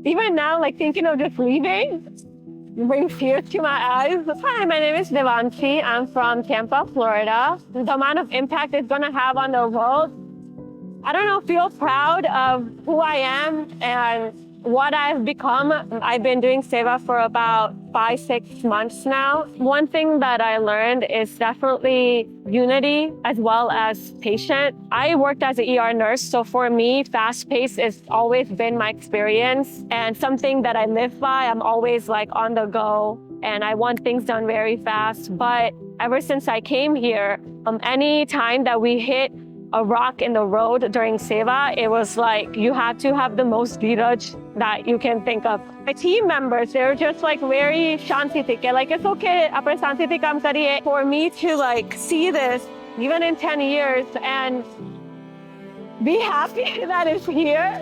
Even now, like thinking of just leaving brings tears to my eyes. Hi, my name is Devanshi. I'm from Tampa, Florida. The amount of impact it's going to have on the world, I don't know, feel proud of who I am and what I've become. I've been doing SEVA for about 5-6 months now. One thing that I learned is definitely unity as well as patient. I worked as an ER nurse, so for me, fast-paced has always been my experience and something that I live by. I'm always like on the go and I want things done very fast. But ever since I came here, any time that we hit a rock in the road during SEVA, it was like you had to have the most dheeraj that you can think of. My team members, they're just like very shanti thike. Like, it's okay, apne shanti se kaam kariye. For me to like see this, even in 10 years, and be happy that it's here,